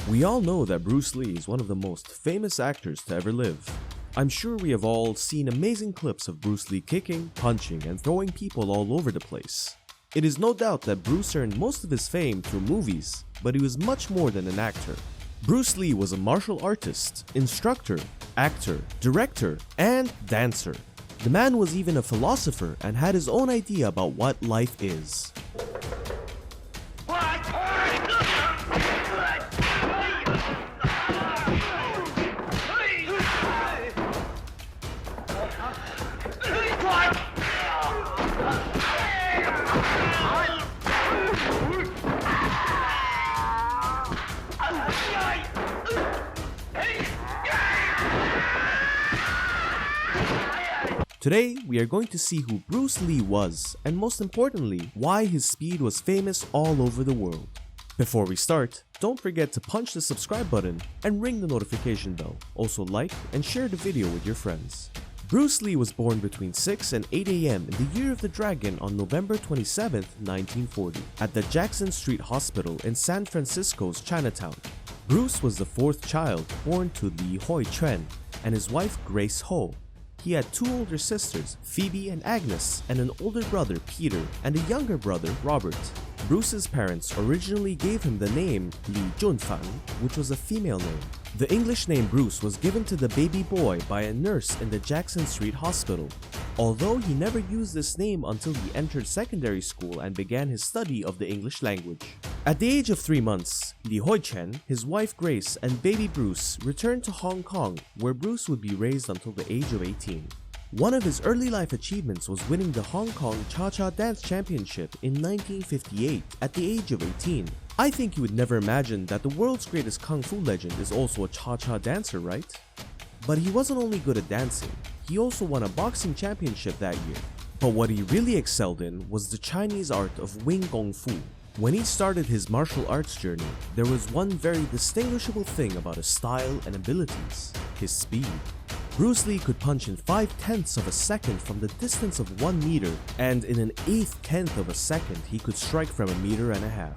We all know that Bruce Lee is one of the most famous actors to ever live. I'm sure we have all seen amazing clips of Bruce Lee kicking, punching, and throwing people all over the place. It is no doubt that Bruce earned most of his fame through movies, but he was much more than an actor. Bruce Lee was a martial artist, instructor, actor, director, and dancer. The man was even a philosopher and had his own idea about what life is. Today, we are going to see who Bruce Lee was, and most importantly, why his speed was famous all over the world. Before we start, don't forget to punch the subscribe button and ring the notification bell. Also like and share the video with your friends. Bruce Lee was born between 6 and 8 a.m. in the Year of the Dragon on November 27, 1940, at the Jackson Street Hospital in San Francisco's Chinatown. Bruce was the fourth child born to Li Hoi Chen and his wife Grace Ho. He had two older sisters, Phoebe and Agnes, and an older brother, Peter, and a younger brother, Robert. Bruce's parents originally gave him the name Li Junfang, which was a female name. The English name Bruce was given to the baby boy by a nurse in the Jackson Street Hospital, although he never used this name until he entered secondary school and began his study of the English language. At the age of 3 months, Li Hoi Chen, his wife Grace, and baby Bruce returned to Hong Kong, where Bruce would be raised until the age of 18. One of his early life achievements was winning the Hong Kong Cha-Cha Dance Championship in 1958 at the age of 18. I think you would never imagine that the world's greatest Kung Fu legend is also a Cha-Cha dancer, right? But he wasn't only good at dancing, he also won a boxing championship that year. But what he really excelled in was the Chinese art of Wing Kung Fu. When he started his martial arts journey, there was one very distinguishable thing about his style and abilities: his speed. Bruce Lee could punch in 5/10ths of a second from the distance of 1 meter, and in an 1/8 of a second he could strike from 1.5 meters.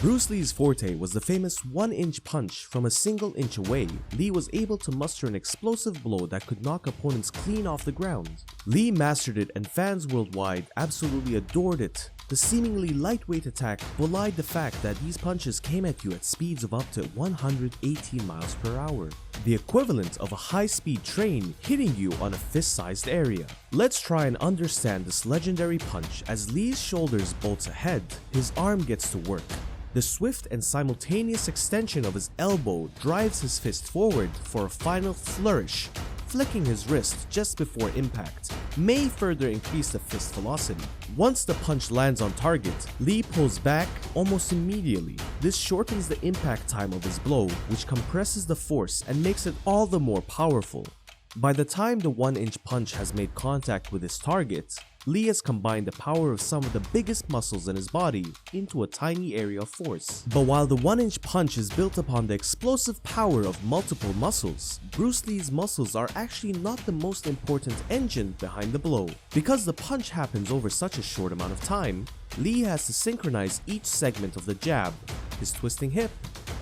Bruce Lee's forte was the famous 1-inch punch. From a single inch away, Lee was able to muster an explosive blow that could knock opponents clean off the ground. Lee mastered it and fans worldwide absolutely adored it. The seemingly lightweight attack belied the fact that these punches came at you at speeds of up to 118 miles per hour, the equivalent of a high-speed train hitting you on a fist-sized area. Let's try and understand this legendary punch. As Lee's shoulders bolts ahead, his arm gets to work. The swift and simultaneous extension of his elbow drives his fist forward for a final flourish, flicking his wrist just before impact may further increase the fist velocity. Once the punch lands on target, Lee pulls back almost immediately. This shortens the impact time of his blow, which compresses the force and makes it all the more powerful. By the time the 1-inch punch has made contact with his target, Lee has combined the power of some of the biggest muscles in his body into a tiny area of force. But while the 1-inch punch is built upon the explosive power of multiple muscles, Bruce Lee's muscles are actually not the most important engine behind the blow. Because the punch happens over such a short amount of time, Lee has to synchronize each segment of the jab, his twisting hip,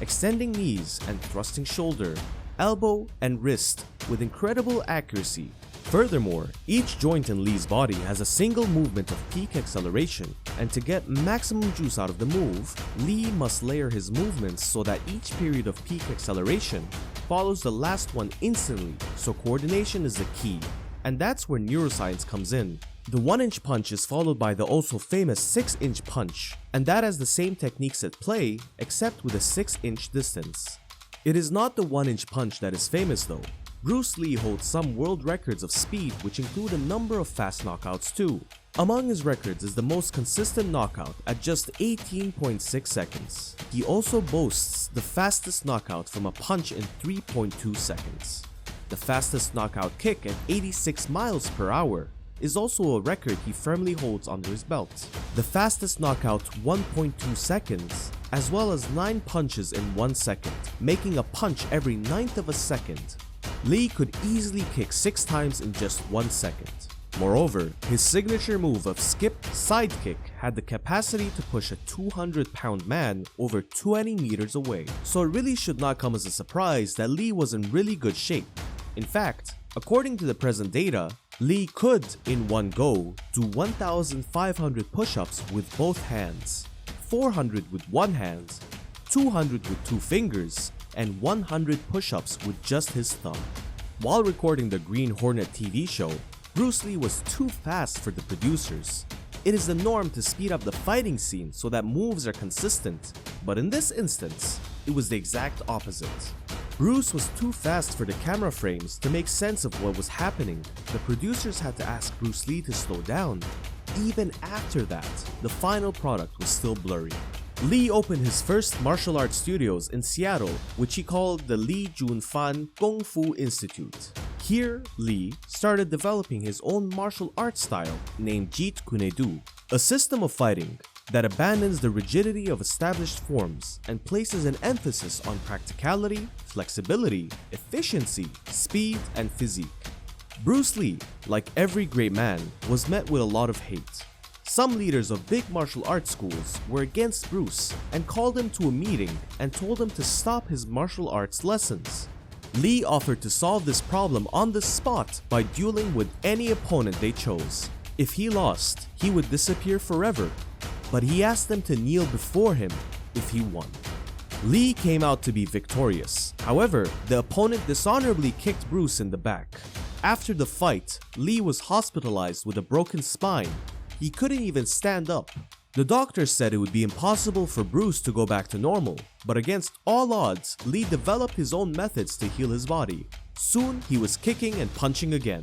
extending knees and thrusting shoulder, elbow, and wrist with incredible accuracy. Furthermore, each joint in Lee's body has a single movement of peak acceleration, and to get maximum juice out of the move, Lee must layer his movements so that each period of peak acceleration follows the last one instantly, so coordination is the key, and that's where neuroscience comes in. The 1-inch punch is followed by the also famous 6-inch punch, and that has the same techniques at play except with a 6-inch distance. It is not the 1-inch punch that is famous though. Bruce Lee holds some world records of speed, which include a number of fast knockouts too. Among his records is the most consistent knockout at just 18.6 seconds. He also boasts the fastest knockout from a punch in 3.2 seconds. The fastest knockout kick at 86 miles per hour is also a record he firmly holds under his belt. The fastest knockout 1.2 seconds, as well as 9 punches in 1 second, making a punch every 1/9 of a second. Lee could easily kick 6 times in just 1 second. Moreover, his signature move of skip sidekick had the capacity to push a 200-pound man over 20 meters away, so it really should not come as a surprise that Lee was in really good shape. In fact, according to the present data, Lee could, in one go, do 1,500 push-ups with both hands, 400 with one hand, 200 with two fingers, and 100 push-ups with just his thumb. While recording the Green Hornet TV show, Bruce Lee was too fast for the producers. It is the norm to speed up the fighting scene so that moves are consistent, but in this instance, it was the exact opposite. Bruce was too fast for the camera frames to make sense of what was happening. The producers had to ask Bruce Lee to slow down. Even after that, the final product was still blurry. Lee opened his first martial arts studios in Seattle, which he called the Lee Jun-Fan Kung Fu Institute. Here, Lee started developing his own martial arts style named Jeet Kune Do, a system of fighting that abandons the rigidity of established forms and places an emphasis on practicality, flexibility, efficiency, speed, and physique. Bruce Lee, like every great man, was met with a lot of hate. Some leaders of big martial arts schools were against Bruce and called him to a meeting and told him to stop his martial arts lessons. Lee offered to solve this problem on the spot by dueling with any opponent they chose. If he lost, he would disappear forever, but he asked them to kneel before him if he won. Lee came out to be victorious. However, the opponent dishonorably kicked Bruce in the back. After the fight, Lee was hospitalized with a broken spine. He couldn't even stand up. The doctor said it would be impossible for Bruce to go back to normal, but against all odds, Lee developed his own methods to heal his body. Soon, he was kicking and punching again.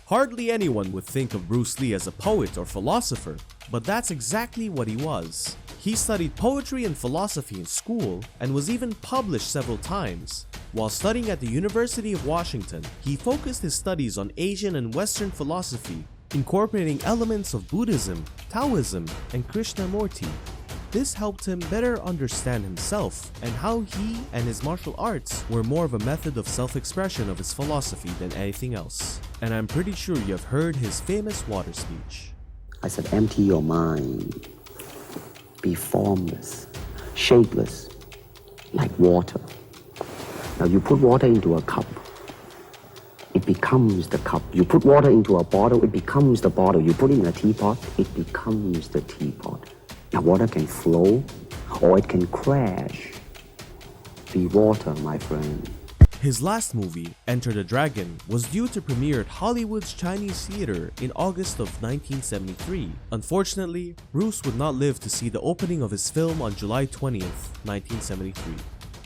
Hardly anyone would think of Bruce Lee as a poet or philosopher, but that's exactly what he was. He studied poetry and philosophy in school and was even published several times. While studying at the University of Washington, he focused his studies on Asian and Western philosophy, incorporating elements of Buddhism, Taoism, and Krishnamurti. This helped him better understand himself and how he and his martial arts were more of a method of self-expression of his philosophy than anything else. And I'm pretty sure you have heard his famous water speech. I said, empty your mind. Be formless, shapeless, like water. Now you put water into a cup. It becomes the cup. You put water into a bottle, it becomes the bottle. You put it in a teapot, it becomes the teapot. Now water can flow or it can crash. Be water, my friend. His last movie, Enter the Dragon, was due to premiere at Hollywood's Chinese Theater in August of 1973. Unfortunately, Bruce would not live to see the opening of his film on July 20th, 1973.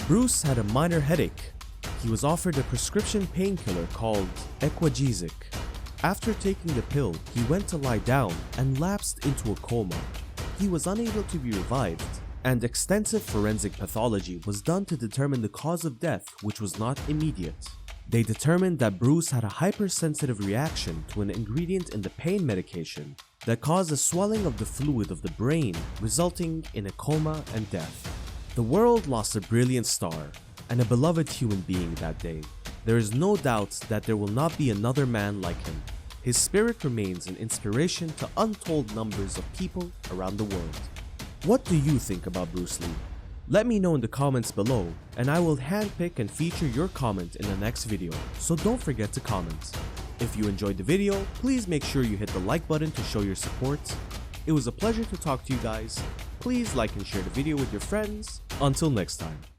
Bruce had a minor headache. He was offered a prescription painkiller called Equagesic. After taking the pill, he went to lie down and lapsed into a coma. He was unable to be revived, and extensive forensic pathology was done to determine the cause of death, which was not immediate. They determined that Bruce had a hypersensitive reaction to an ingredient in the pain medication that caused a swelling of the fluid of the brain, resulting in a coma and death. The world lost a brilliant star and a beloved human being that day. There is no doubt that there will not be another man like him. His spirit remains an inspiration to untold numbers of people around the world. What do you think about Bruce Lee? Let me know in the comments below, and I will handpick and feature your comment in the next video, so don't forget to comment. If you enjoyed the video, please make sure you hit the like button to show your support. It was a pleasure to talk to you guys. Please like and share the video with your friends. Until next time.